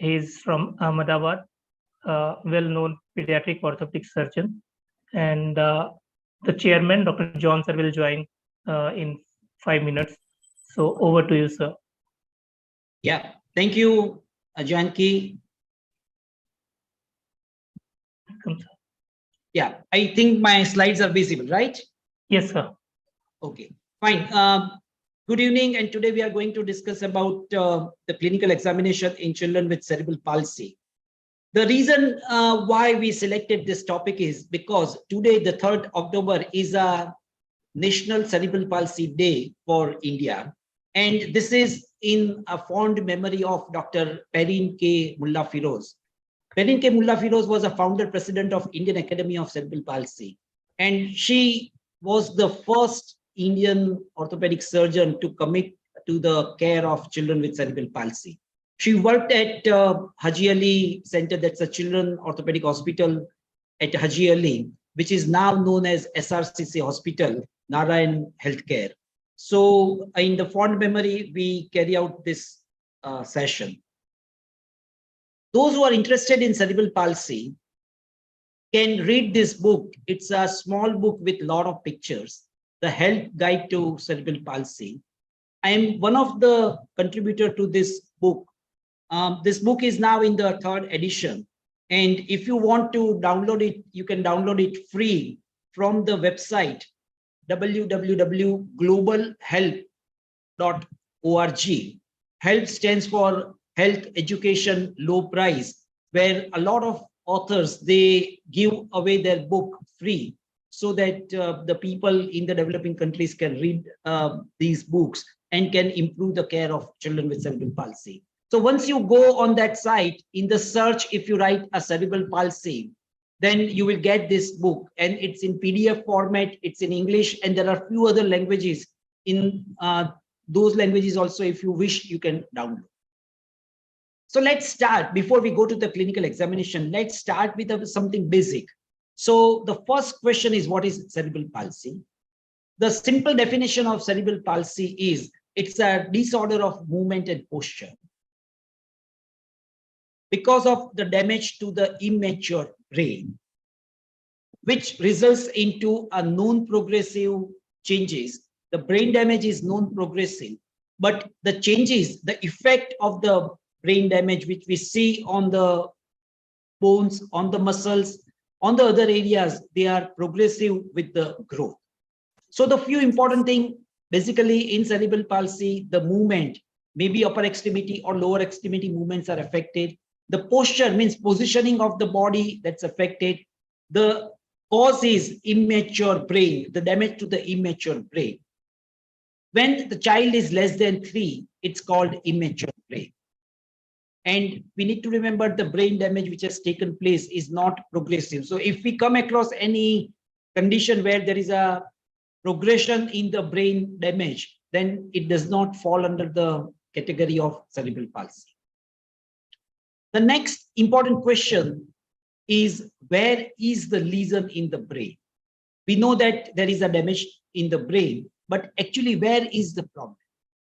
He's from Ahmedabad, well-known pediatric orthopedic surgeon. And the chairman, Dr. John sir, will join in 5 minutes. So over to you, sir. Yeah, thank you, Janki. Welcome, sir. Yeah, I think my slides are visible, right? Yes, sir. Okay, fine. Good evening, and today we are going to discuss about the clinical examination in children with cerebral palsy. The reason why we selected this topic is because today, the 3rd October, is a National Cerebral Palsy Day for India. And this is in a fond memory of Dr. Perrine K. Mullah Firoz. Perrine K. Mullah Firoz was a founder president of Indian Academy of Cerebral Palsy. And she was the first Indian orthopedic surgeon to commit to the care of children with cerebral palsy. She worked at Haji Ali Center, that's a children orthopedic hospital at Haji Ali, which is now known as SRCC Hospital, Narayan Healthcare. So in the fond memory, we carry out this session. Those who are interested in cerebral palsy can read this book. It's a small book with a lot of pictures, The Health Guide to Cerebral Palsy. I am one of the contributor to this book. This book is now in the 3rd edition. And if you want to download it, you can download it free from the website www.globalhealth.org. Health stands for Health Education Low Price, where a lot of authors, they give away their book free so that the people in the developing countries can read these books and can improve the care of children with cerebral palsy. So once you go on that site, in the search, if you write a cerebral palsy, then you will get this book, and it's in PDF format, it's in English, and there are a few other languages. In those languages also, if you wish, you can download. So let's start. Before we go to the clinical examination, let's start with something basic. So the first question is, what is cerebral palsy? The simple definition of cerebral palsy is, it's a disorder of movement and posture because of the damage to the immature brain, which results into a non-progressive changes. The brain damage is non-progressive, but the changes, the effect of the brain damage, which we see on the bones, on the muscles, on the other areas, they are progressive with the growth. So the few important things, basically in cerebral palsy, the movement, maybe upper extremity or lower extremity movements are affected. The posture means positioning of the body, that's affected. The cause is immature brain, the damage to the immature brain. When the child is less than 3, it's called immature brain. And we need to remember the brain damage which has taken place is not progressive. So if we come across any condition where there is a progression in the brain damage, then it does not fall under the category of cerebral palsy. The next important question is, where is the lesion in the brain? We know that there is a damage in the brain, but actually where is the problem?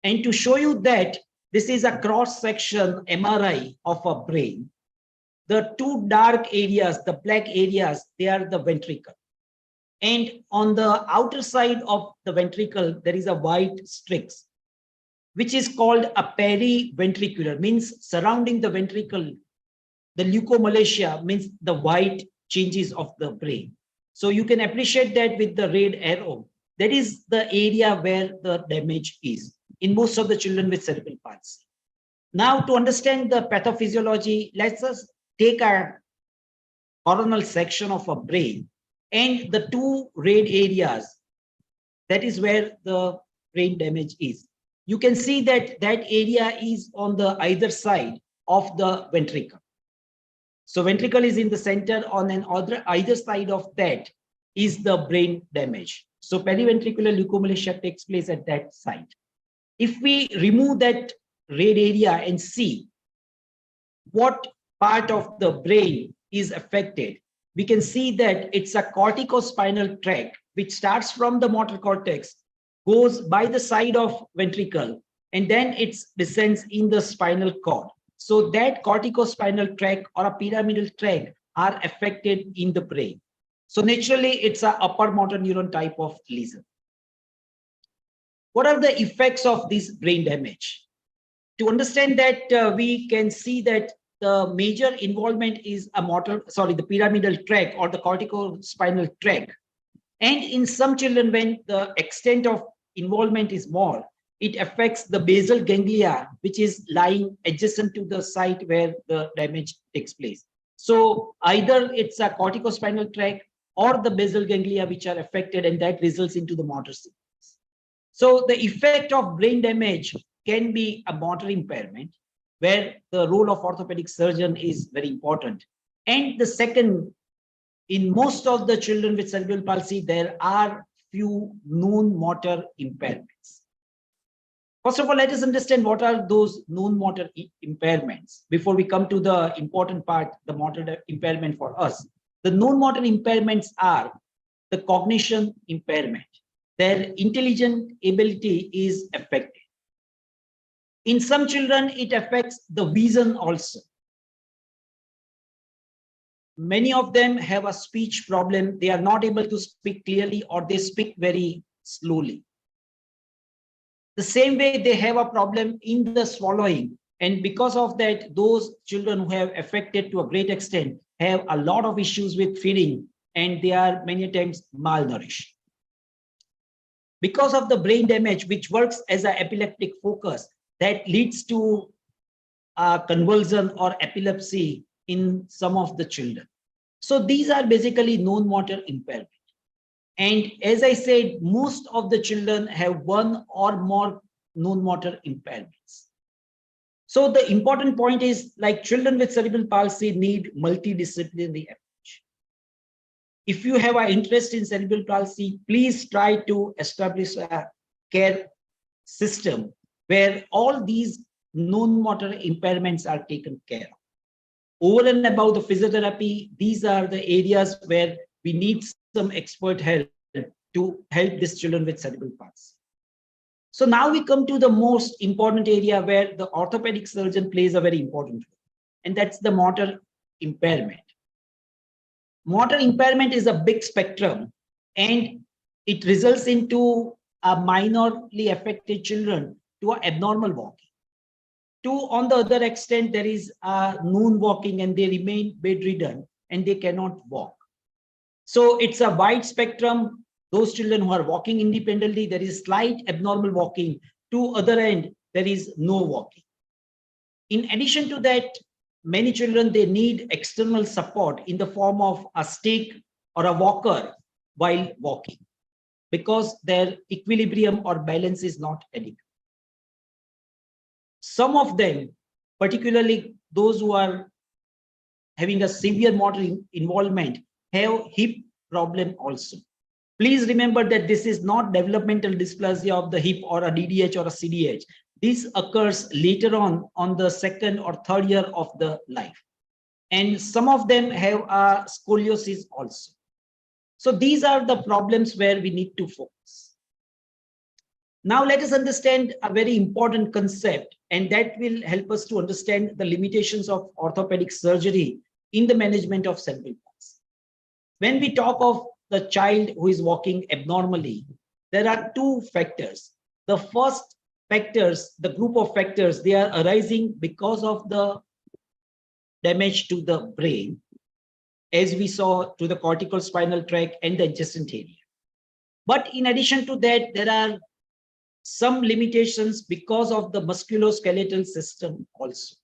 And to show you that, this is a cross-section MRI of a brain. The two dark areas, the black areas, they are the ventricle. And on the outer side of the ventricle, there is a white streaks, which is called a periventricular, means surrounding the ventricle. The leukomalacia means the white changes of the brain. So you can appreciate that with the red arrow. That is the area where the damage is in most of the children with cerebral palsy. Now, to understand the pathophysiology, let's just take a coronal section of a brain and the two red areas. That is where the brain damage is. You can see that that area is on the either side of the ventricle. So ventricle is in the center, on an either side of that is the brain damage. So periventricular leukomalacia takes place at that site. If we remove that red area and see what part of the brain is affected, we can see that it's a corticospinal tract, which starts from the motor cortex, goes by the side of ventricle, and then it descends in the spinal cord. So that corticospinal tract or a pyramidal tract are affected in the brain. So naturally, it's an upper motor neuron type of lesion. What are the effects of this brain damage? To understand that, we can see that the major involvement is the pyramidal tract or the corticospinal tract. And in some children, when the extent of involvement is more, it affects the basal ganglia, which is lying adjacent to the site where the damage takes place. So either it's a corticospinal tract or the basal ganglia which are affected, and that results into the motor sickness. So the effect of brain damage can be a motor impairment, where the role of orthopedic surgeon is very important. And the second, in most of the children with cerebral palsy, there are few known motor impairments. First of all, let us understand what are those known motor impairments before we come to the important part, the motor impairment for us. The known motor impairments are the cognition impairment. Their intelligent ability is affected. In some children, it affects the vision also. Many of them have a speech problem. They are not able to speak clearly, or they speak very slowly. The same way, they have a problem in the swallowing. And because of that, those children who have affected to a great extent have a lot of issues with feeding, and they are many times malnourished. Because of the brain damage, which works as an epileptic focus, that leads to a convulsion or epilepsy in some of the children. So these are basically known motor impairment. And as I said, most of the children have one or more known motor impairments. So the important point is, like, children with cerebral palsy need multidisciplinary approach. If you have an interest in cerebral palsy, please try to establish a care system where all these known motor impairments are taken care of. Over and above the physiotherapy, these are the areas where we need some expert help to help these children with cerebral palsy. So now we come to the most important area where the orthopedic surgeon plays a very important role, and that's the motor impairment. Motor impairment is a big spectrum, and it results into a minorly affected children to abnormal walking. To, on the other extent, there is a known walking and they remain bedridden and they cannot walk. So it's a wide spectrum. Those children who are walking independently, there is slight abnormal walking. To other end, there is no walking. In addition to that, many children, they need external support in the form of a stick or a walker while walking, because their equilibrium or balance is not adequate. Some of them, particularly those who are having a severe motor involvement, have hip problem also. Please remember that this is not developmental dysplasia of the hip or a DDH or a CDH. This occurs later on the second or third year of the life. And some of them have a scoliosis also. So these are the problems where we need to focus. Now let us understand a very important concept, and that will help us to understand the limitations of orthopedic surgery in the management of cerebral palsy. When we talk of the child who is walking abnormally, there are two factors. The first factors, the group of factors, they are arising because of the damage to the brain, as we saw to the cortical spinal tract and the adjacent area. But in addition to that, there are some limitations because of the musculoskeletal system also.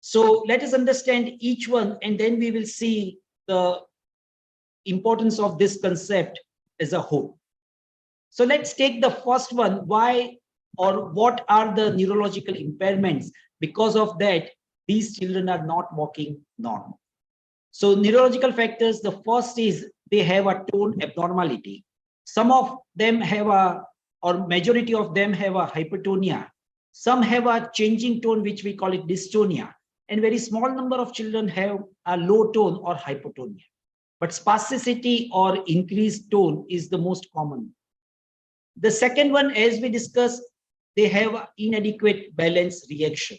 So let us understand each one, and then we will see the importance of this concept as a whole. So let's take the first one. Why or what are the neurological impairments? Because of that, these children are not walking normal. So neurological factors, the first is they have a tone abnormality. Some of them have a, or majority of them have a hypertonia. Some have a changing tone, which we call it dystonia. And very small number of children have a low tone or hypotonia. But spasticity or increased tone is the most common. The second one, as we discussed, they have inadequate balance reaction.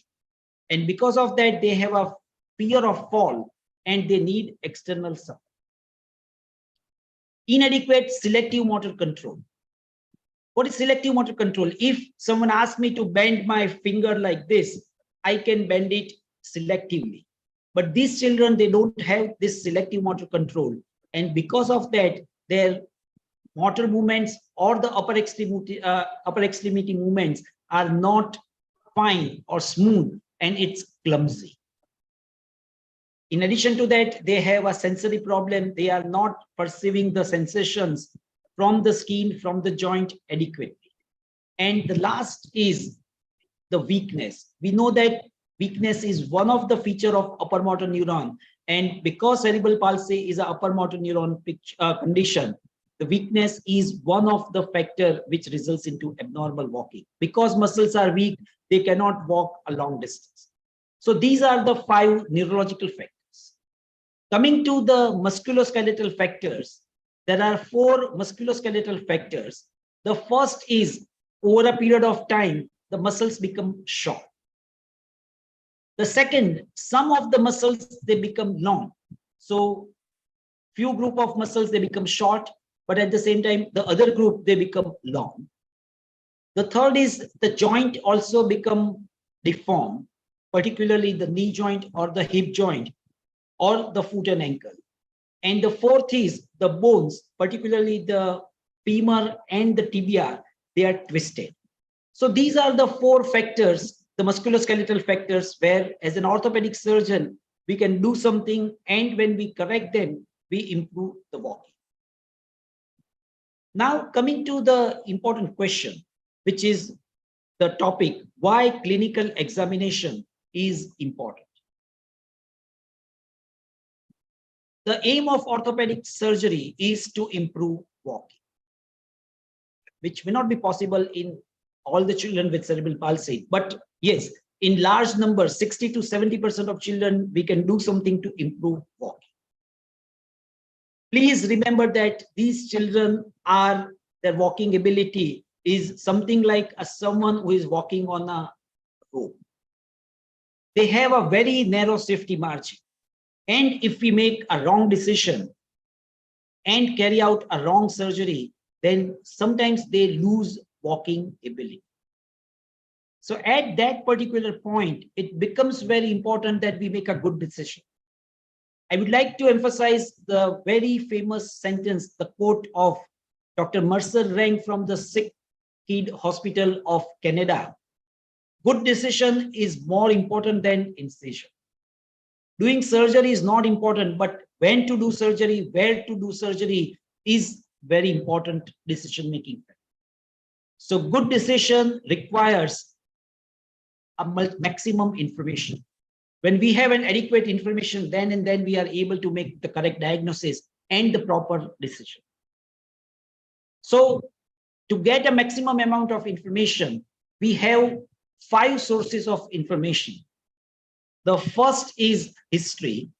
And because of that, they have a fear of fall and they need external support. Inadequate selective motor control. What is selective motor control? If someone asks me to bend my finger like this, I can bend it selectively. But these children, they don't have this selective motor control. And because of that, their motor movements or the upper extremity movements are not fine or smooth, and it's clumsy. In addition to that, they have a sensory problem. They are not perceiving the sensations from the skin, from the joint adequately. And the last is the weakness. We know that weakness is one of the features of upper motor neuron. And because cerebral palsy is an upper motor neuron condition, the weakness is one of the factors which results into abnormal walking. Because muscles are weak, they cannot walk a long distance. So these are the 5 neurological factors. Coming to the musculoskeletal factors, there are 4 musculoskeletal factors. The first is, over a period of time, the muscles become short. The second, some of the muscles, they become long. So few group of muscles, they become short, but at the same time, the other group, they become long. The third is the joint also become deformed, particularly the knee joint or the hip joint or the foot and ankle. And the fourth is the bones, particularly the femur and the tibia, they are twisted. So these are the 4 factors, the musculoskeletal factors, where as an orthopedic surgeon, we can do something, and when we correct them, we improve the walking. Now coming to the important question, which is the topic, why clinical examination is important. The aim of orthopedic surgery is to improve walking, which may not be possible in all the children with cerebral palsy. But yes, in large numbers, 60 to 70% of children, we can do something to improve walking. Please remember that these children are, their walking ability is something like someone who is walking on a rope. They have a very narrow safety margin. And if we make a wrong decision and carry out a wrong surgery, then sometimes they lose walking ability. So at that particular point, it becomes very important that we make a good decision. I would like to emphasize the very famous sentence, the quote of Dr. Mercer Rang from the Sick Kid Hospital of Canada. Good decision is more important than incision. Doing surgery is not important, but when to do surgery, where to do surgery is very important decision making. So good decision requires a maximum information. When we have an adequate information, then and then we are able to make the correct diagnosis and the proper decision. So to get a maximum amount of information, we have 5 sources of information. The first is history.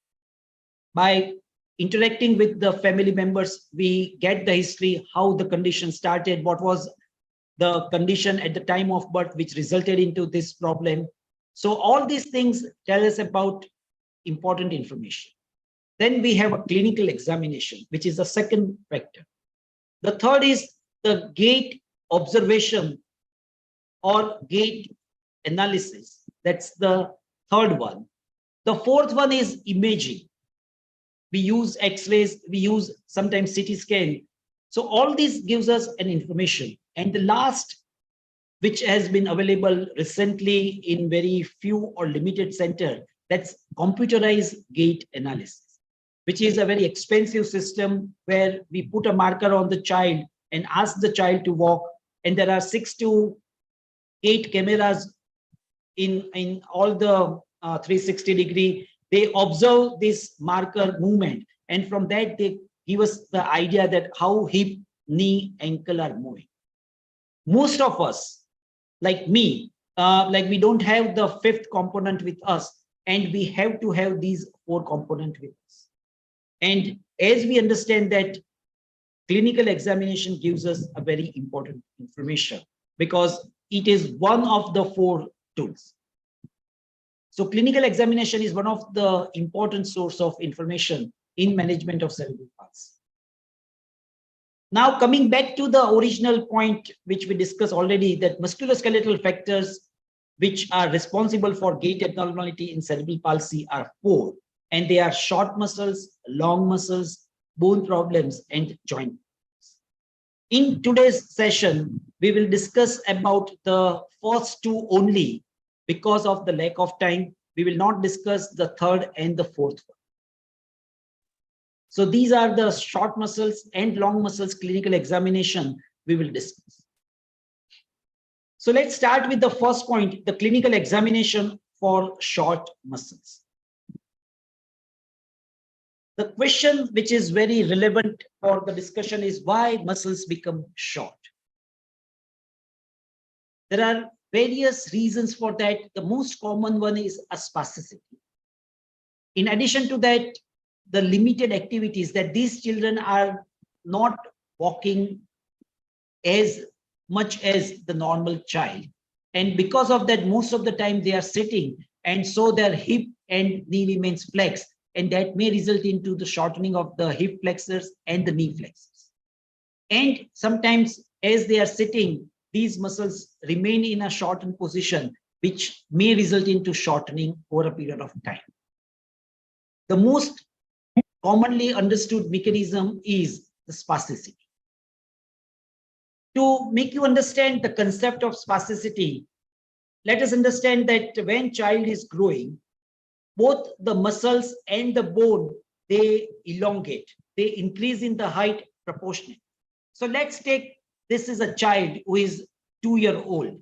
By interacting with the family members, we get the history, how the condition started, what was the condition at the time of birth which resulted into this problem. So all these things tell us about important information. Then we have a clinical examination, which is the second factor. The third is the gait observation or gait analysis. That's the third one. The fourth one is imaging. We use X-rays, we use sometimes CT scan. So all this gives us an information. And the last, which has been available recently in very few or limited center, that's computerized gait analysis, which is a very expensive system where we put a marker on the child and ask the child to walk. And there are 6 to 8 cameras in all the 360-degree. They observe this marker movement. And from that, they give us the idea that how hip, knee, ankle are moving. Most of us, like me, we don't have the 5th component with us, and we have to have these 4 components with us. And as we understand that, clinical examination gives us a very important information because it is one of the 4 tools. So clinical examination is one of the important source of information in management of cerebral palsy. Now coming back to the original point, which we discussed already, that musculoskeletal factors which are responsible for gait abnormality in cerebral palsy are 4, and they are short muscles, long muscles, bone problems, and joint. In today's session, we will discuss about the first 2 only because of the lack of time. We will not discuss the third and the fourth one. So these are the short muscles and long muscles clinical examination we will discuss. So let's start with the first point, the clinical examination for short muscles. The question which is very relevant for the discussion is why muscles become short. There are various reasons for that. The most common one is a spasticity. In addition to that, the limited activities that these children are not walking as much as the normal child. And because of that, most of the time they are sitting, and so their hip and knee remains flexed, and that may result into the shortening of the hip flexors and the knee flexors. And sometimes as they are sitting, these muscles remain in a shortened position, which may result into shortening over a period of time. The most commonly understood mechanism is the spasticity. To make you understand the concept of spasticity, let us understand that when child is growing, both the muscles and the bone, they elongate, they increase in the height proportionate. So let's take, this is a child who is 2-year-old.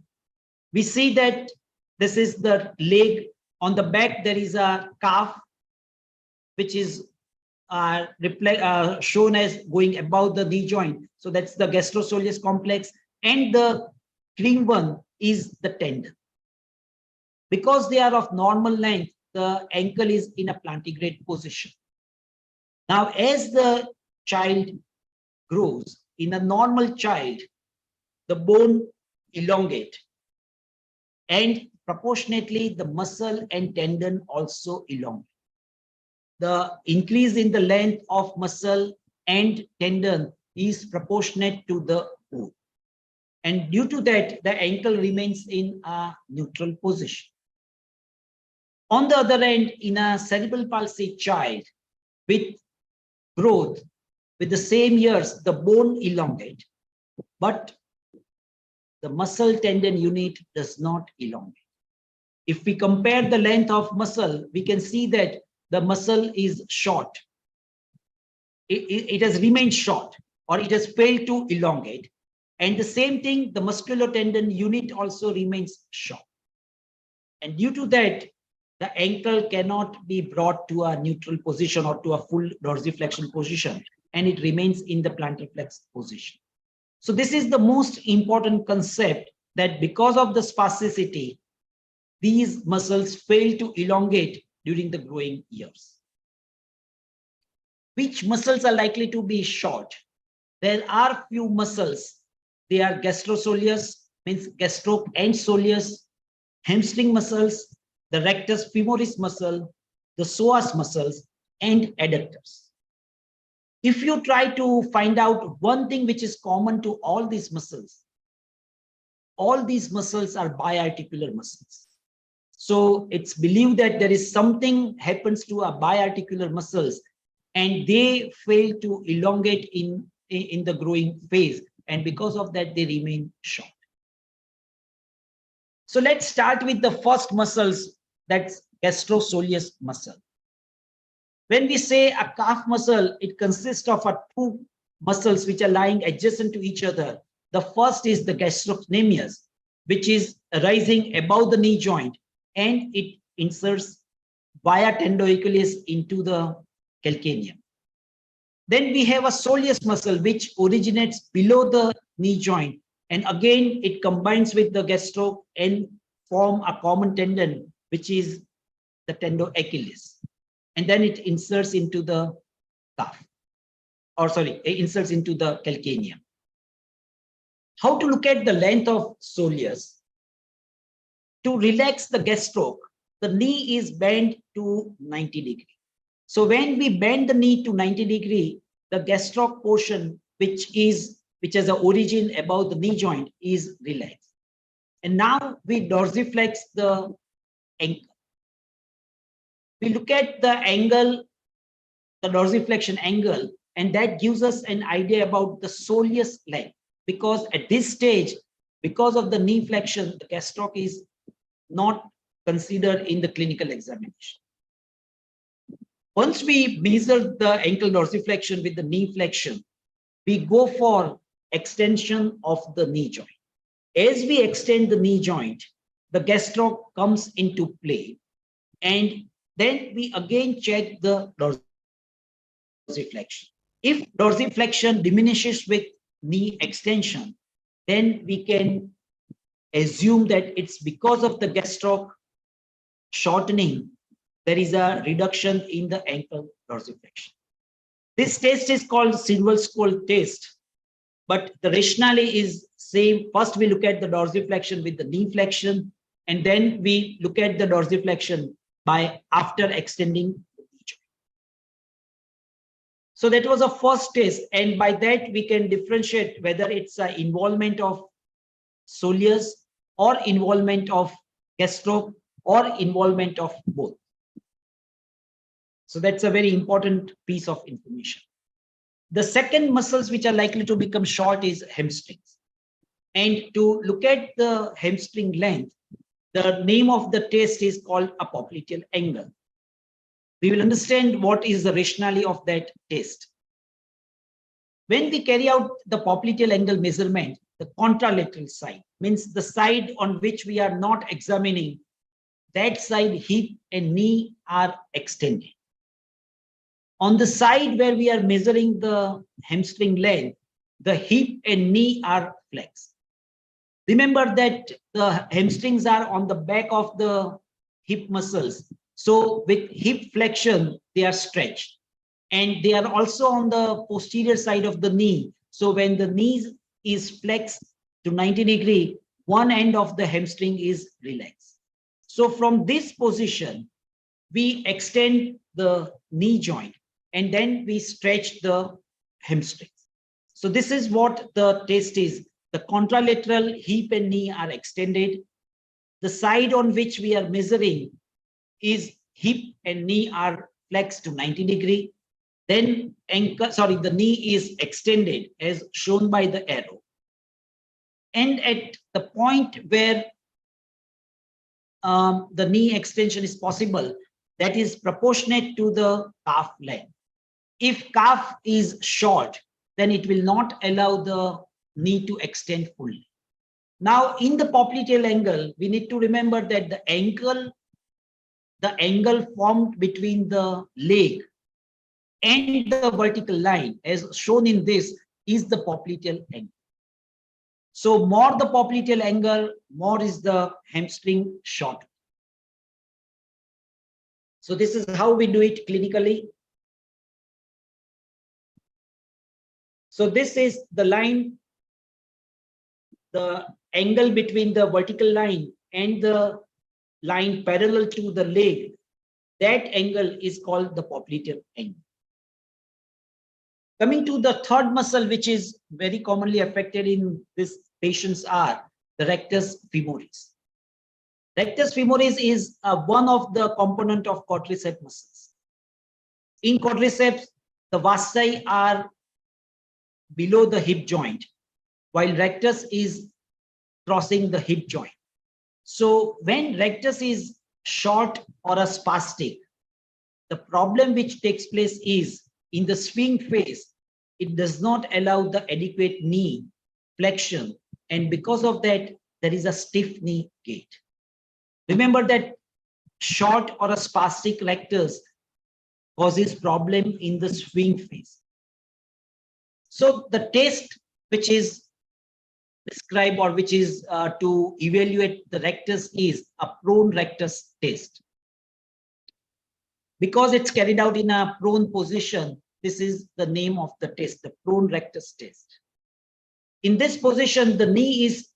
We see that this is the leg. On the back, there is a calf, which is shown as going above the knee joint. So that's the gastrosoleus complex, and the green one is the tendon. Because they are of normal length, the ankle is in a plantigrade position. Now, as the child grows, in a normal child, the bone elongate, and proportionately the muscle and tendon also elongate. The increase in the length of muscle and tendon is proportionate to the bone. And due to that, the ankle remains in a neutral position. On the other hand, in a cerebral palsy child with growth, with the same years, the bone elongate, but the muscle tendon unit does not elongate. If we compare the length of muscle, we can see that the muscle is short. It has remained short, or it has failed to elongate. And the same thing, the musculotendon unit also remains short. And due to that, the ankle cannot be brought to a neutral position or to a full dorsiflexion position, and it remains in the plantar flex position. So this is the most important concept, that because of the spasticity, these muscles fail to elongate during the growing years. Which muscles are likely to be short? There are few muscles. They are gastrosoleus, means gastro and soleus, hamstring muscles, the rectus femoris muscle, the psoas muscles, and adductors. If you try to find out one thing which is common to all these muscles are biarticular muscles. So it's believed that there is something happens to a biarticular muscles, and they fail to elongate in the growing phase, and because of that they remain short. So let's start with the first muscles, that's gastrosoleus muscle. When we say a calf muscle, it consists of two muscles which are lying adjacent to each other. The first is the gastrocnemius, which is rising above the knee joint, and it inserts via tendoacheus into the calcaneum. Then we have a soleus muscle which originates below the knee joint, and again it combines with the gastro and form a common tendon, which is the tendoacheus, and then it inserts into the calf, it inserts into the calcaneum. How to look at the length of soleus? To relax the gastroc, the knee is bent to 90 degree. So when we bend the knee to 90 degree, the gastroc portion, which has an origin above the knee joint, is relaxed. And now we dorsiflex the ankle. We look at the angle, the dorsiflexion angle, and that gives us an idea about the soleus length. Because at this stage, because of the knee flexion, the gastroc is not considered in the clinical examination. Once we measure the ankle dorsiflexion with the knee flexion, we go for extension of the knee joint. As we extend the knee joint, the gastroc comes into play, and then we again check the dorsiflexion. If dorsiflexion diminishes with knee extension, then we can assume that it's because of the gastroc shortening, there is a reduction in the ankle dorsiflexion. This test is called silver skull test, but the rationale is same. First, we look at the dorsiflexion with the knee flexion, and then we look at the dorsiflexion by after extending the knee joint. So that was a first test, and by that we can differentiate whether it's an involvement of soleus or involvement of gastroc or involvement of both. So that's a very important piece of information. The second muscles which are likely to become short is hamstrings. And to look at the hamstring length, the name of the test is called a popliteal angle. We will understand what is the rationale of that test. When we carry out the popliteal angle measurement, the contralateral side means the side on which we are not examining, that side hip and knee are extended. On the side where we are measuring the hamstring length, the hip and knee are flexed. Remember that the hamstrings are on the back of the hip muscles. So with hip flexion, they are stretched. And they are also on the posterior side of the knee. So when the knee is flexed to 90 degree, one end of the hamstring is relaxed. So from this position, we extend the knee joint, and then we stretch the hamstrings. So this is what the test is. The contralateral hip and knee are extended. The side on which we are measuring is hip and knee are flexed to 90 degree. Then the knee is extended as shown by the arrow. And at the point where the knee extension is possible, that is proportionate to the calf length. If calf is short, then it will not allow the knee to extend fully. Now, in the popliteal angle, we need to remember that the angle formed between the leg and the vertical line, as shown in this, is the popliteal angle. So more the popliteal angle, more is the hamstring short. So this is how we do it clinically. So this is the line, the angle between the vertical line and the line parallel to the leg. That angle is called the popliteal angle. Coming to the third muscle, which is very commonly affected in these patients, are the rectus femoris. Rectus femoris is one of the component of quadriceps muscles. In quadriceps, the vasi are below the hip joint, while rectus is crossing the hip joint. So when rectus is short or a spastic, the problem which takes place is in the swing phase, it does not allow the adequate knee flexion, and because of that, there is a stiff knee gait. Remember that short or a spastic rectus causes problem in the swing phase. So the test which is prescribed or which is to evaluate the rectus is a prone rectus test. Because it's carried out in a prone position, this is the name of the test, the prone rectus test. In this position, the knee is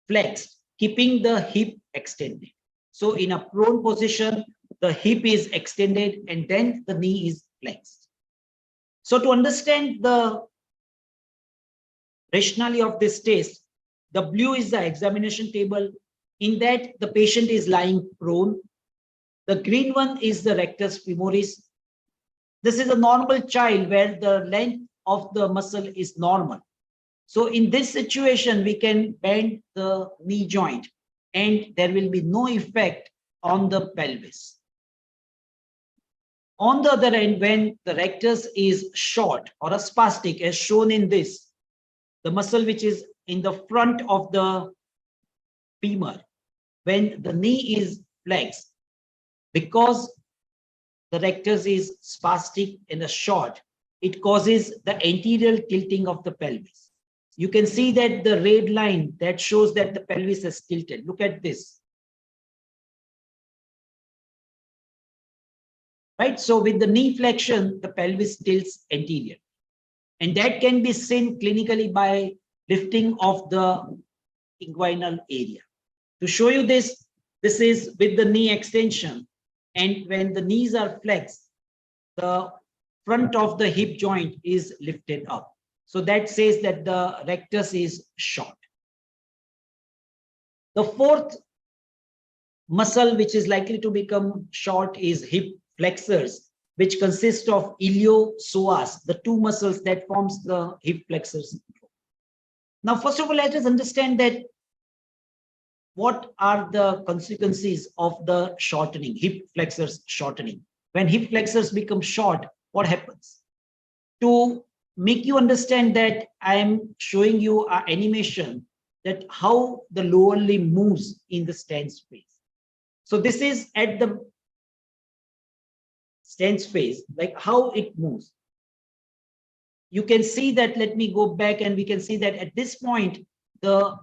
flexed, keeping the hip extended. So in a prone position, the hip is extended and then the knee is flexed. So to understand the rationale of this test, the blue is the examination table. In that, the patient is lying prone. The green one is the rectus femoris. This is a normal child where the length of the muscle is normal. So in this situation, we can bend the knee joint and there will be no effect on the pelvis. On the other end, when the rectus is short or a spastic, as shown in this, the muscle which is in the front of the femur, when the knee is flexed, because the rectus is spastic and short, it causes the anterior tilting of the pelvis. You can see that the red line that shows that the pelvis is tilted. Look at this. Right? So with the knee flexion, the pelvis tilts anterior. And that can be seen clinically by lifting of the inguinal area. To show you this, this is with the knee extension. And when the knees are flexed, the front of the hip joint is lifted up. So that says that the rectus is short. The fourth muscle which is likely to become short is hip flexors, which consist of iliopsoas, the two muscles that forms the hip flexors. Now, first of all, let us understand that what are the consequences of the shortening, hip flexors shortening. When hip flexors become short, what happens? To make you understand that, I am showing you an animation that how the lower limb moves in the stance phase. So this is at the stance phase, like how it moves. You can see that, let me go back and we can see that at this point, the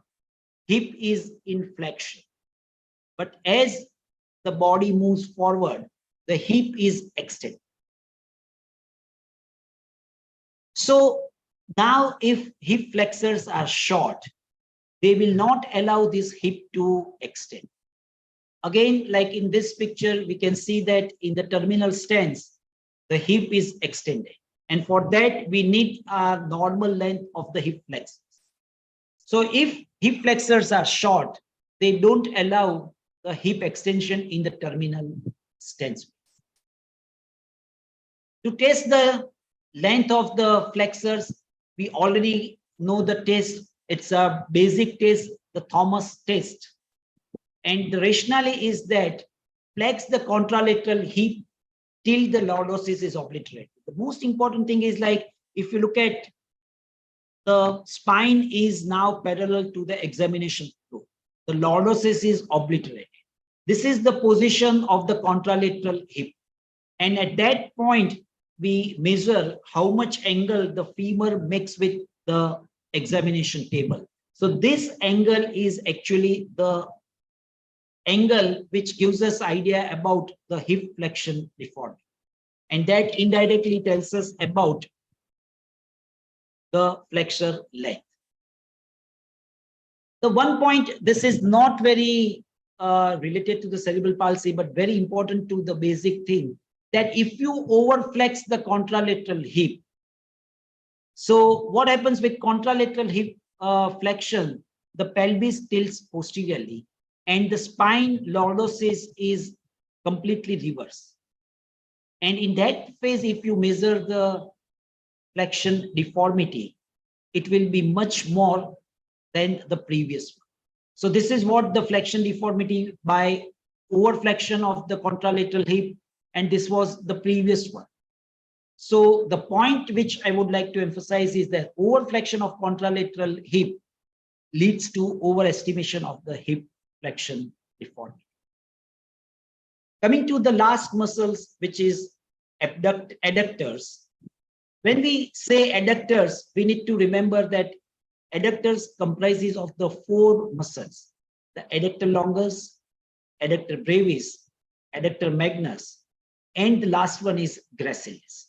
hip is in flexion. But as the body moves forward, the hip is extended. So now if hip flexors are short, they will not allow this hip to extend. Again, like in this picture, we can see that in the terminal stance, the hip is extended. And for that, we need a normal length of the hip flexors. So if hip flexors are short, they don't allow the hip extension in the terminal stance. To test the length of the flexors, we already know the test. It's a basic test, the Thomas test. And the rationale is that flex the contralateral hip till the lordosis is obliterated. The most important thing is, like, if you look at the spine is now parallel to the examination floor. The lordosis is obliterated. This is the position of the contralateral hip. And at that point, we measure how much angle the femur makes with the examination table. So this angle is actually the angle which gives us idea about the hip flexion deformity. And that indirectly tells us about the flexor length. The one point, this is not very related to the cerebral palsy, but very important to the basic thing, that if you overflex the contralateral hip, so what happens with contralateral hip flexion? The pelvis tilts posteriorly and the spine lordosis is completely reversed. And in that phase, if you measure the flexion deformity, it will be much more than the previous one. So this is what the flexion deformity by overflexion of the contralateral hip, and this was the previous one. So the point which I would like to emphasize is that overflexion of contralateral hip leads to overestimation of the hip flexion deformity. Coming to the last muscles, which is adductors. When we say adductors, we need to remember that adductors comprises of the four muscles: the adductor longus, adductor brevis, adductor magnus, and the last one is gracilis.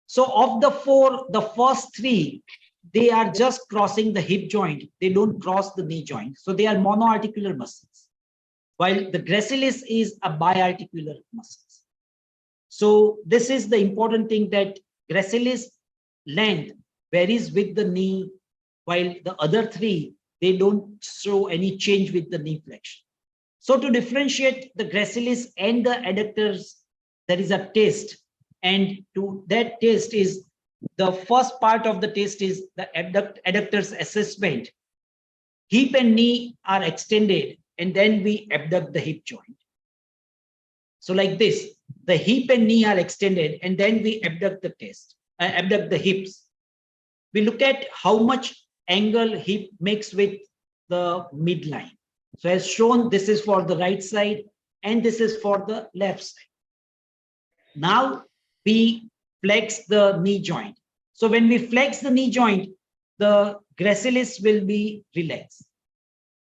So of the four, the first three, they are just crossing the hip joint. They don't cross the knee joint. So they are monoarticular muscles. while the gracilis is a biarticular muscle. So this is the important thing, that gracilis length varies with the knee, while the other three, they don't show any change with the knee flexion. So to differentiate the gracilis and the adductors, there is a test. And to that test is, the first part of the test is the adductors assessment. Hip and knee are extended, and then we abduct the hip joint. So like this, the hip and knee are extended, and then we abduct the hips. We look at how much angle hip makes with the midline. So as shown, this is for the right side, and this is for the left side. Now we flex the knee joint. So when we flex the knee joint, the gracilis will be relaxed.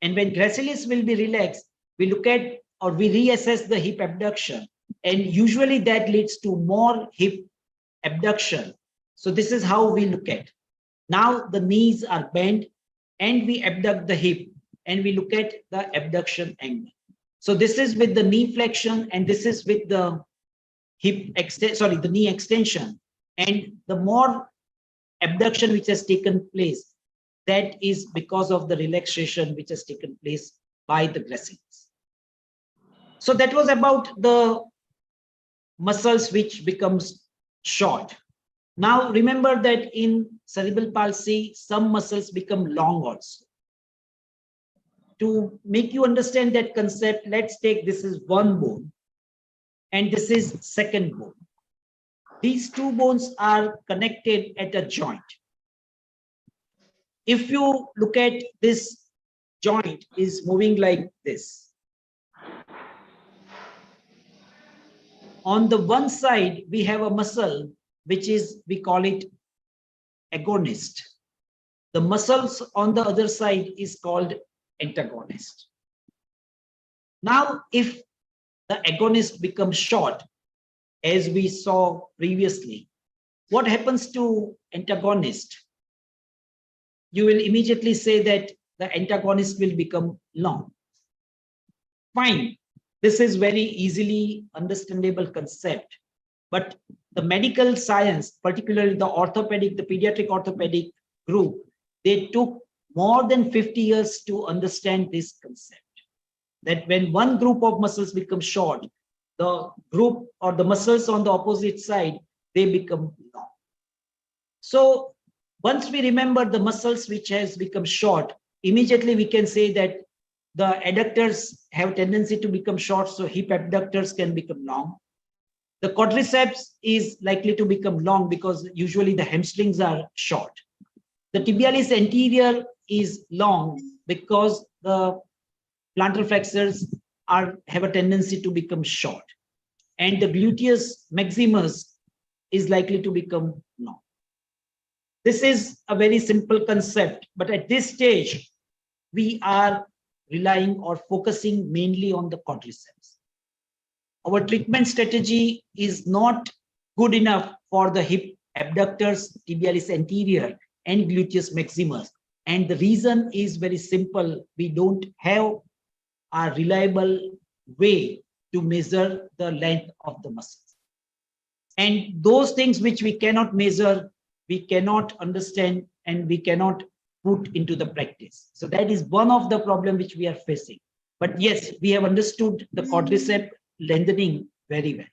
And when gracilis will be relaxed, we look at, or we reassess the hip abduction. And usually that leads to more hip abduction. So this is how we look at. Now the knees are bent, and we abduct the hip, and we look at the abduction angle. So this is with the knee flexion, and this is with the the knee extension. And the more abduction which has taken place, that is because of the relaxation which has taken place by the gracilis. So that was about the muscles which becomes short. Now remember that in cerebral palsy, some muscles become long also. To make you understand that concept, let's take, this is one bone, and this is second bone. These two bones are connected at a joint. If you look at this joint is moving like this. On the one side, we have a muscle, which is, we call it agonist. The muscles on the other side is called antagonist. Now, if the agonist becomes short, as we saw previously, what happens to antagonist? You will immediately say that the antagonist will become long. Fine. This is very easily understandable concept, but the medical science, particularly the orthopedic, the pediatric orthopedic group, they took more than 50 years to understand this concept. That when one group of muscles becomes short, the group or the muscles on the opposite side, they become long. So once we remember the muscles which has become short, immediately we can say that the adductors have tendency to become short, so hip abductors can become long. The quadriceps is likely to become long because usually the hamstrings are short. The tibialis anterior is long because the plantar flexors have a tendency to become short. And the gluteus maximus is likely to become long. This is a very simple concept, but at this stage, we are relying or focusing mainly on the quadriceps. Our treatment strategy is not good enough for the hip abductors, tibialis anterior, and gluteus maximus. And the reason is very simple. We don't have a reliable way to measure the length of the muscles. And those things which we cannot measure, we cannot understand, and we cannot put into the practice. So that is one of the problems which we are facing. But yes, we have understood the quadricep lengthening very well.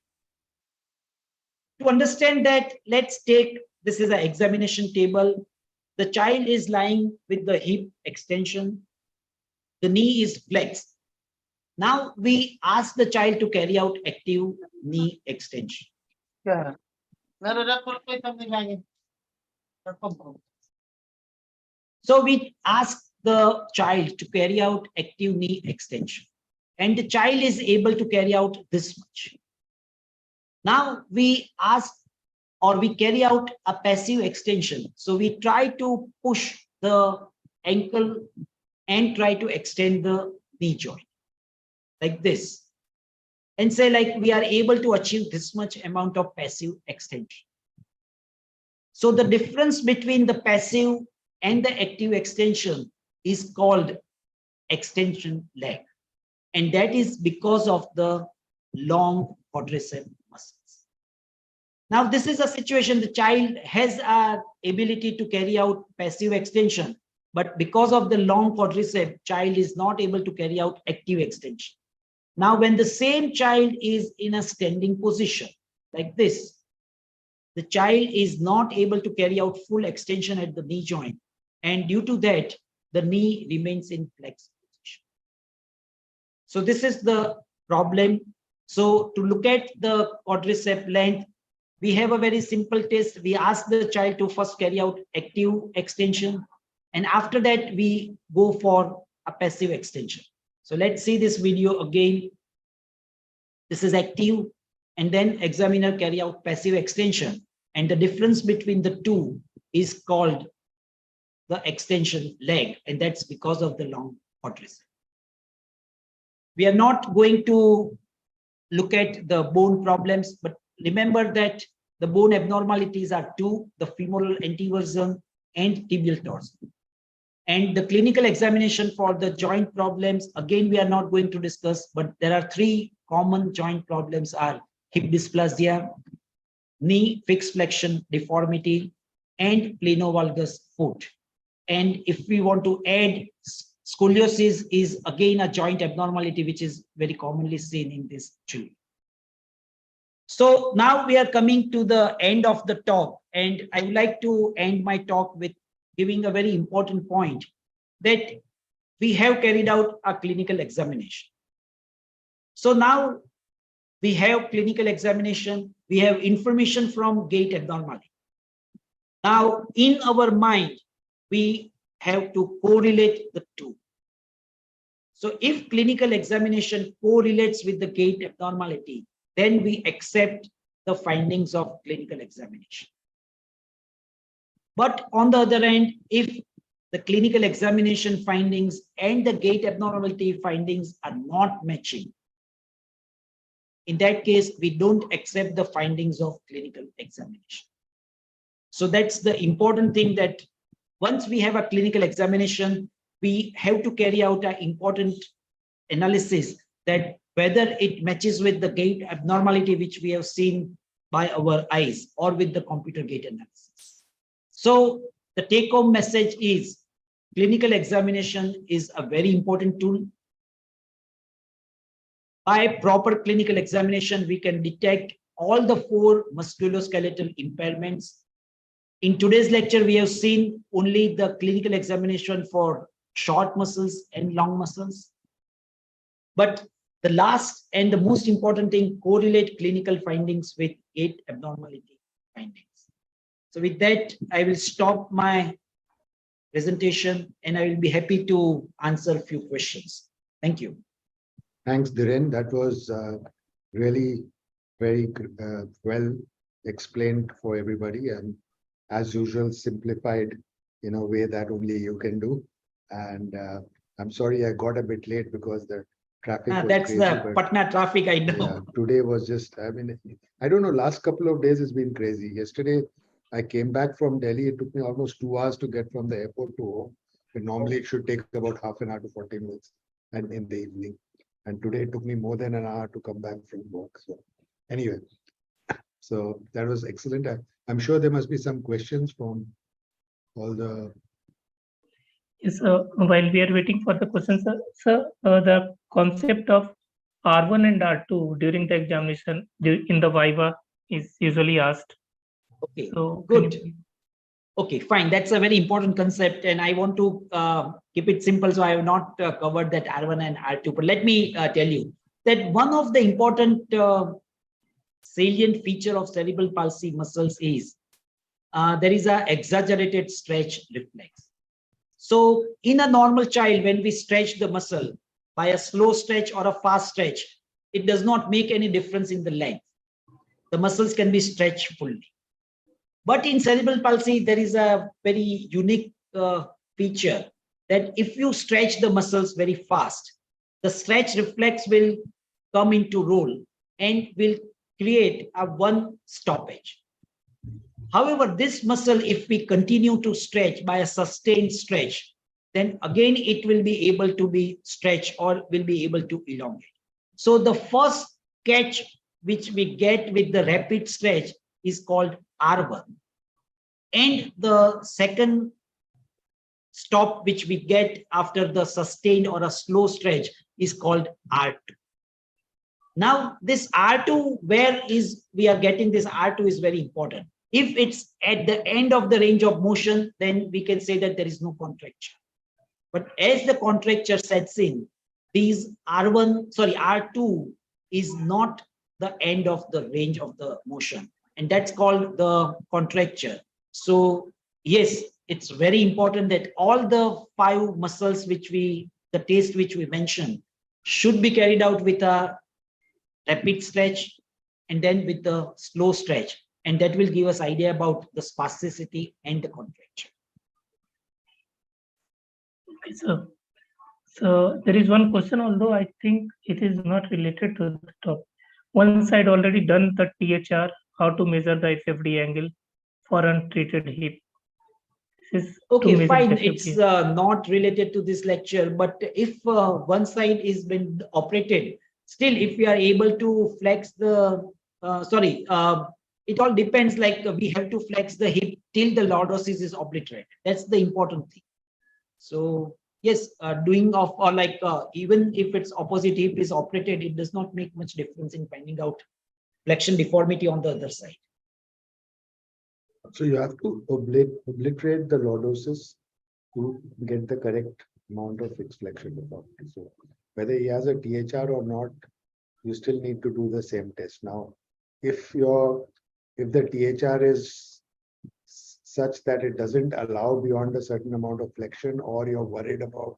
To understand that, let's take, this is an examination table. The child is lying with the hip extension. The knee is flexed. Now we ask the child to carry out active knee extension. Yeah. So we ask the child to carry out active knee extension, and the child is able to carry out this much. Now we ask, or we carry out a passive extension. So we try to push the ankle and try to extend the knee joint like this, and say like we are able to achieve this much amount of passive extension. So the difference between the passive and the active extension is called extension lag. And that is because of the long quadriceps muscles. Now, this is a situation the child has an ability to carry out passive extension, but because of the long quadriceps, child is not able to carry out active extension. Now, when the same child is in a standing position like this, the child is not able to carry out full extension at the knee joint. And due to that, the knee remains in flex position. So this is the problem. So to look at the quadriceps length, we have a very simple test. We ask the child to first carry out active extension. And after that, we go for a passive extension. So let's see this video again. This is active, and then examiner carry out passive extension. And the difference between the two is called the extension leg, and that's because of the long quadriceps. We are not going to look at the bone problems, but remember that the bone abnormalities are two: the femoral anteversion and tibial torsion. And the clinical examination for the joint problems, again, we are not going to discuss, but there are three common joint problems are hip dysplasia, knee fixed flexion deformity, and planovalgus foot. And if we want to add, scoliosis is again a joint abnormality, which is very commonly seen in this children. So now we are coming to the end of the talk, and I would like to end my talk with giving a very important point that we have carried out a clinical examination. So now we have clinical examination, we have information from gait abnormality. Now in our mind, we have to correlate the two. So if clinical examination correlates with the gait abnormality, then we accept the findings of clinical examination. But on the other hand, if the clinical examination findings and the gait abnormality findings are not matching, in that case, we don't accept the findings of clinical examination. So that's the important thing, that once we have a clinical examination, we have to carry out an important analysis that whether it matches with the gait abnormality which we have seen by our eyes or with the computer gait analysis. So the take-home message is clinical examination is a very important tool. By proper clinical examination, we can detect all the 4 musculoskeletal impairments. In today's lecture, we have seen only the clinical examination for short muscles and long muscles. But the last and the most important thing, correlate clinical findings with gait abnormality findings. So with that, I will stop my presentation and I will be happy to answer a few questions. Thank you. Thanks, Dhiren. That was really very well explained for everybody, and as usual, simplified in a way that only you can do. And I'm sorry I got a bit late because the traffic was that's crazy, the Patna traffic, I know. Yeah, today was just, I mean, I don't know, last couple of days has been crazy. Yesterday, I came back from Delhi. It took me almost 2 hours to get from the airport to home. But normally it should take about half an hour to 40 minutes and in the evening. And today it took me more than an hour to come back from work. So anyway, so that was excellent. I'm sure there must be some questions from all the... Yes, while we are waiting for the questions, sir, the concept of R1 and R2 during the examination in the Viva is usually asked. Okay, so good. Okay, fine. That's a very important concept, and I want to keep it simple. So I have not covered that R1 and R2. But let me tell you that one of the important salient feature of cerebral palsy muscles is there is an exaggerated stretch reflex. So in a normal child, when we stretch the muscle by a slow stretch or a fast stretch, it does not make any difference in the length. The muscles can be stretched fully. But in cerebral palsy, there is a very unique feature that if you stretch the muscles very fast, the stretch reflex will come into role and will create a one stoppage. However, this muscle, if we continue to stretch by a sustained stretch, then again it will be able to be stretched or will be able to elongate. So the first catch which we get with the rapid stretch is called R1. And the second stop which we get after the sustained or a slow stretch is called R2. Now this R2, where is we are getting this R2 is very important. If it's at the end of the range of motion, then we can say that there is no contracture. But as the contracture sets in, these R2 is not the end of the range of the motion, and that's called the contracture. So yes, it's very important that all the 5 muscles which the test which we mentioned should be carried out with a rapid stretch and then with the slow stretch, and that will give us idea about the spasticity and the contracture. Okay, so there is one question, although I think it is not related to the top. One side already done the THR, how to measure the FFD angle for untreated hip. This is okay, fine. It's not related to this lecture, but if one side is been operated, still if we are able to flex the, it all depends, like we have to flex the hip till the lordosis is obliterated. That's the important thing. So yes, doing of, or like even if it's opposite hip is operated, it does not make much difference in finding out flexion deformity on the other side. So you have to obliterate the lordosis to get the correct amount of fixed flexion deformity. So whether he has a THR or not, you still need to do the same test. Now, if the THR is such that it doesn't allow beyond a certain amount of flexion, or you're worried about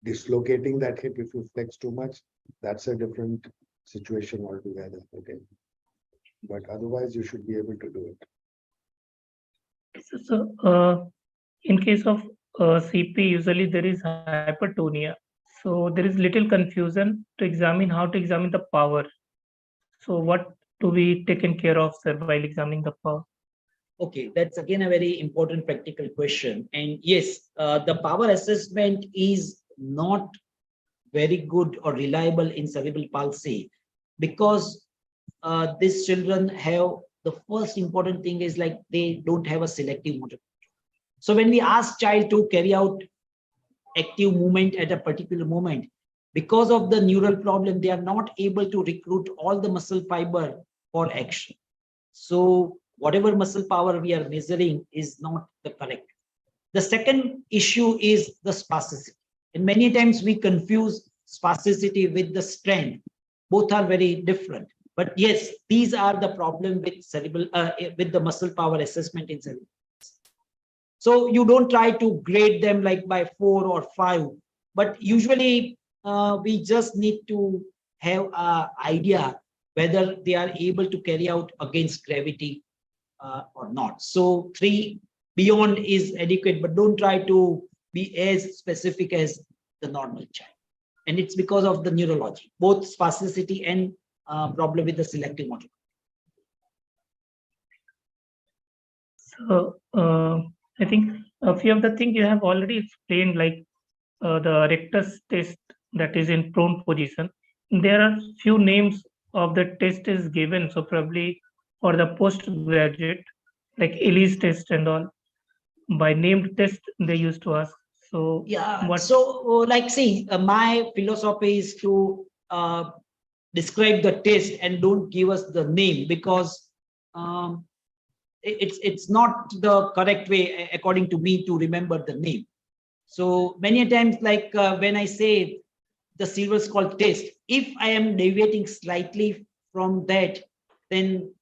dislocating that hip if you flex too much, that's a different situation altogether. Okay, but otherwise you should be able to do it. So in case of CP, usually there is hypertonia. So there is little confusion to examine how to examine the power. So what to be taken care of, sir, while examining the power? Okay, that's again a very important practical question. And yes, the power assessment is not very good or reliable in cerebral palsy, because these children have, the first important thing is like they don't have a selective motor control. So when we ask child to carry out active movement at a particular moment, because of the neural problem, they are not able to recruit all the muscle fiber for action. So whatever muscle power we are measuring is not the correct. The second issue is the spasticity. And many times we confuse spasticity with the strength. Both are very different. But yes, these are the problem with cerebral, with the muscle power assessment in cerebral. So you don't try to grade them like by 4 or 5, but usually we just need to have an idea whether they are able to carry out against gravity or not. So 3 beyond is adequate, but don't try to be as specific as the normal child. And it's because of the neurology, both spasticity and problem with the selective motor. So I think a few of the things you have already explained, like the rectus test that is in prone position. There are few names of the test is given. So probably for the postgraduate, like Elise test and all, by named test they used to ask. So yeah, what? So like see, my philosophy is to describe the test and don't give us the name, because it's not the correct way according to me to remember the name. So many times, like when I say the cerebral skull test, if I am deviating slightly from that, then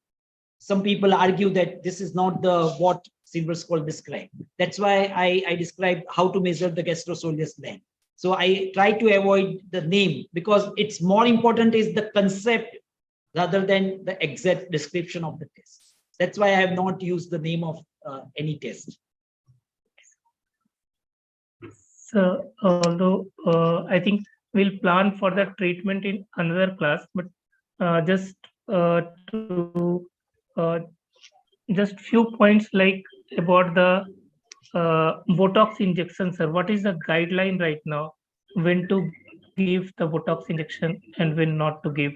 some people argue that this is not the what cerebral skull described. That's why I described how to measure the gastrosoleus gland. So I try to avoid the name, because it's more important is the concept rather than the exact description of the test. That's why I have not used the name of any test. So although I think we'll plan for the treatment in another class, but just few points like about the Botox injection, sir. What is the guideline right now? When to give the Botox injection and when not to give?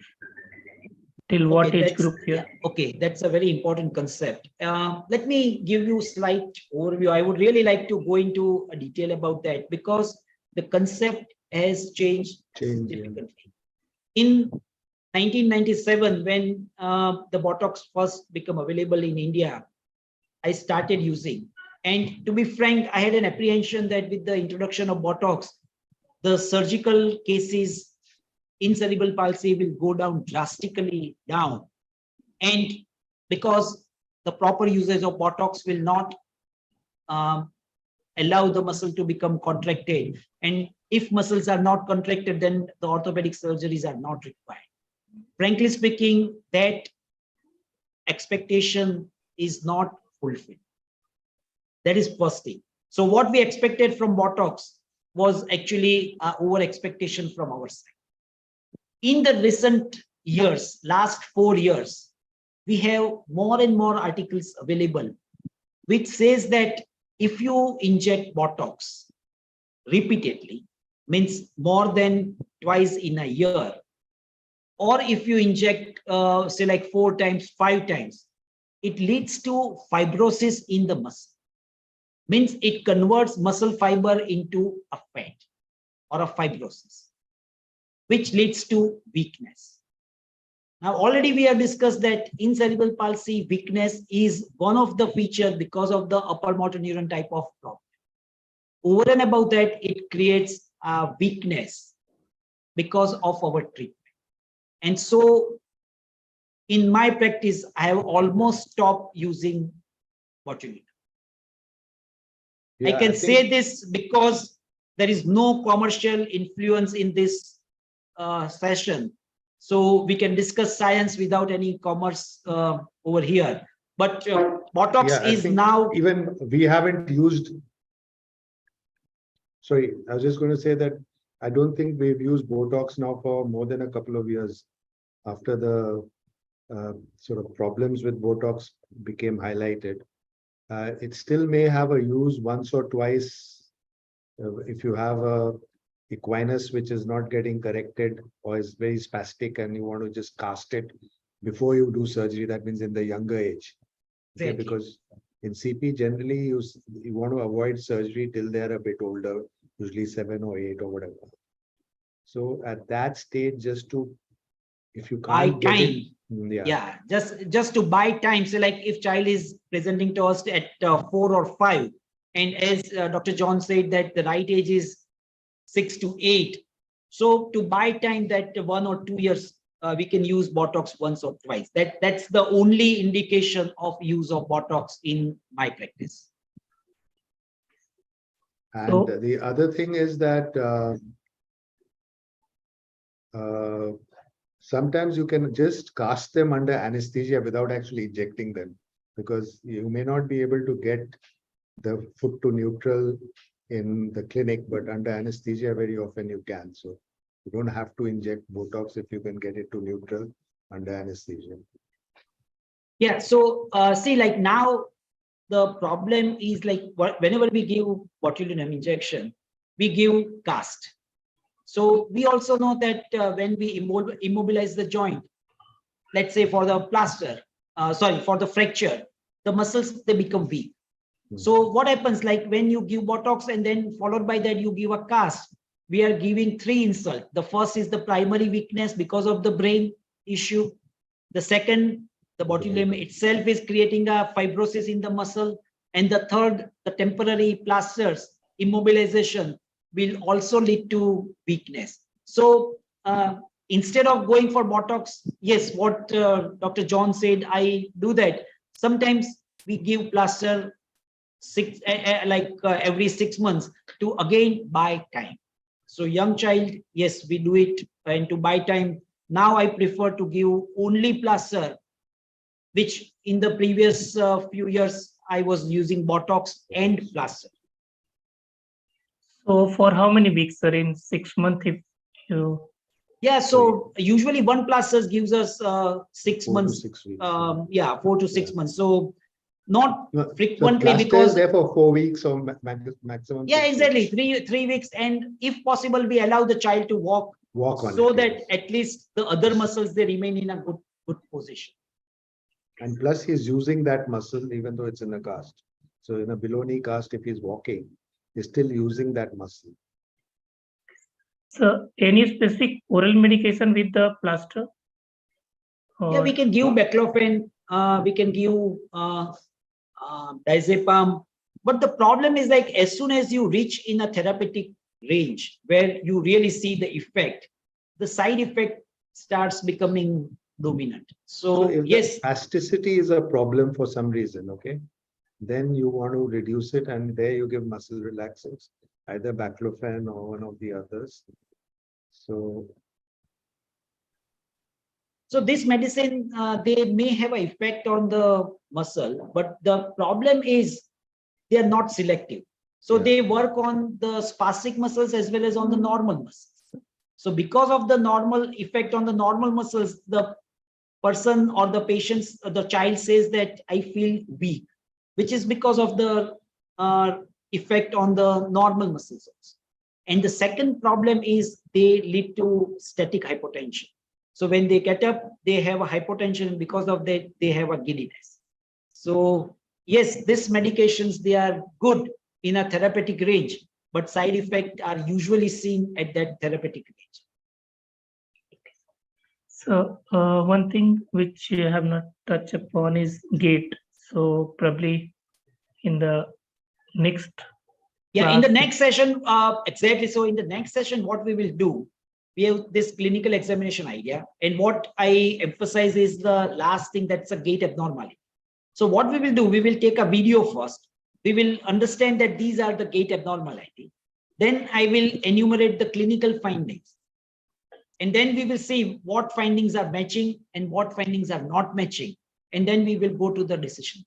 Till what Okay, age group here? okay, that's a very important concept. Let me give you a slight overview. I would really like to go into a detail about that because the concept has changed significantly. In 1997, when the Botox first became available in India, I started using. And to be frank, I had an apprehension that with the introduction of Botox, the surgical cases in cerebral palsy will go down drastically down. And because the proper usage of Botox will not allow the muscle to become contracted. And if muscles are not contracted, then the orthopedic surgeries are not required. Frankly speaking, that expectation is not fulfilled. That is first thing. So what we expected from Botox was actually over expectation from our side. In the recent years, last 4 years, we have more and more articles available, which says that if you inject Botox repeatedly, means more than twice in a year, or if you inject, say like 4 times, 5 times, it leads to fibrosis in the muscle. Means it converts muscle fiber into a fat or a fibrosis, which leads to weakness. Now, already we have discussed that in cerebral palsy, weakness is one of the features because of the upper motor neuron type of problem. Over and above that, it creates a weakness because of our treatment. And so, in my practice, I have almost stopped using botulinum. I can say this because there is no commercial influence in this session. So we can discuss science without any commerce over here. But Botox is now... Even we haven't used... Sorry, I was just going to say that I don't think we've used Botox now for more than a couple of years after the sort of problems with Botox became highlighted. It still may have a use once or twice if you have a equinus which is not getting corrected or is very spastic and you want to just cast it before you do surgery. That means in the younger age. Okay, because in CP generally you want to avoid surgery till they're a bit older, usually 7 or 8 or whatever. So at that stage, just to, if you can't get it, just to buy time. So like if child is presenting to us at 4 or 5, and as Dr. John said that the right age is 6 to 8. So to buy time that 1 or 2 years, we can use Botox once or twice. That's the only indication of use of Botox in my practice. And the other thing is that sometimes you can just cast them under anesthesia without actually injecting them, because you may not be able to get the foot to neutral in the clinic, but under anesthesia very often you can. So you don't have to inject Botox if you can get it to neutral under anesthesia. Yeah, so see, like now the problem is like whenever we give botulinum injection, we give cast. So we also know that when we immobilize the joint, let's say for the plaster, for the fracture, the muscles, they become weak. So what happens, like when you give Botox and then followed by that you give a cast, we are giving 3 insults. The first is the primary weakness because of the brain issue. The second, the botulinum itself is creating a fibrosis in the muscle. And the third, the temporary plasters, immobilization will also lead to weakness. So instead of going for Botox, yes, what Dr. John said, I do that. Sometimes we give plaster every 6 months to again buy time. So young child, yes, we do it, and to buy time. Now I prefer to give only plaster, which in the previous few years I was using Botox and plaster. So for how many weeks, sir? In 6 months, if you... Yeah, so usually one plaster gives us 6 months. 4 to 6 weeks. 4 to 6 months. So not No, frequently, plaster is because there for 4 weeks or maximum. yeah, 6 exactly, weeks. three weeks, and if possible, we allow the child to walk Walk on so it, that yes. at least the other muscles, they remain in a good position. And plus he's using that muscle even though it's in a cast. So in a below knee cast, if he's walking, he's still using that muscle. So any specific oral medication with the plaster? Yeah, we Or- can give baclofen, we can give diazepam, but the problem is, like, as soon as you reach in a therapeutic range where you really see the effect, the side effect starts becoming dominant. So So if yes, the spasticity is a problem for some reason, okay, then you want to reduce it, and there you give muscle relaxants, either baclofen or one of the others. So this medicine, they may have an effect on the muscle, but the problem is they are not selective. So Yeah. they work on the spastic muscles as well as on the normal muscles. So because of the normal effect on the normal muscles, the person or the patients, the child says that I feel weak, which is because of the effect on the normal muscles. And the second problem is they lead to static hypotension. So when they get up, they have a hypotension, because of that, they have a giddiness. So yes, these medications, they are good in a therapeutic range, but side effects are usually seen at that therapeutic range. So one thing which you have not touched upon is gait. So probably in the next Yeah, in the class- next session, exactly. So in the next session, what we will do, we have this clinical examination idea. And what I emphasize is the last thing, that's a gait abnormality. So what we will do, we will take a video first. We will understand that these are the gait abnormality. Then I will enumerate the clinical findings. And then we will see what findings are matching and what findings are not matching. And then we will go to the decision.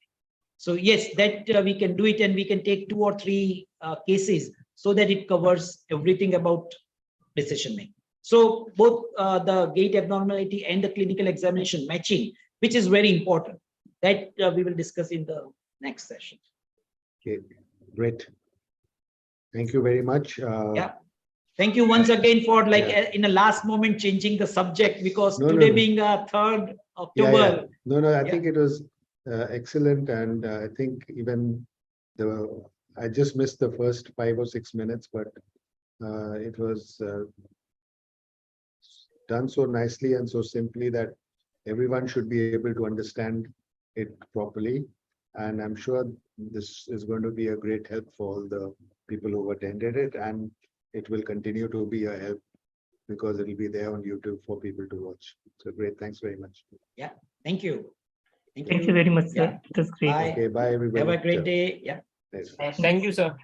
So yes, that we can do it, and we can take 2 or 3 cases so that it covers everything about decision making. So both the gait abnormality and the clinical examination matching, which is very important, that we will discuss in the next session. okay, great. Thank you very much. Yeah. Thank you once again for, like, Yeah. in a last moment changing the subject, because No, today no. being 3rd Yeah, October. yeah. No, I Yeah. think it was excellent, and I think even I just missed the first 5 or 6 minutes, but it was done so nicely and so simply that everyone should be able to understand it properly. And I'm sure this is going to be a great help for all the people who attended it, and it will continue to be a help because it will be there on YouTube for people to watch. So great. Thanks very much. Thank you. Thank you very much, sir. Yeah. It was great. Bye. Okay, bye everybody. Have a great day. Yeah. Yes. Thank you, sir.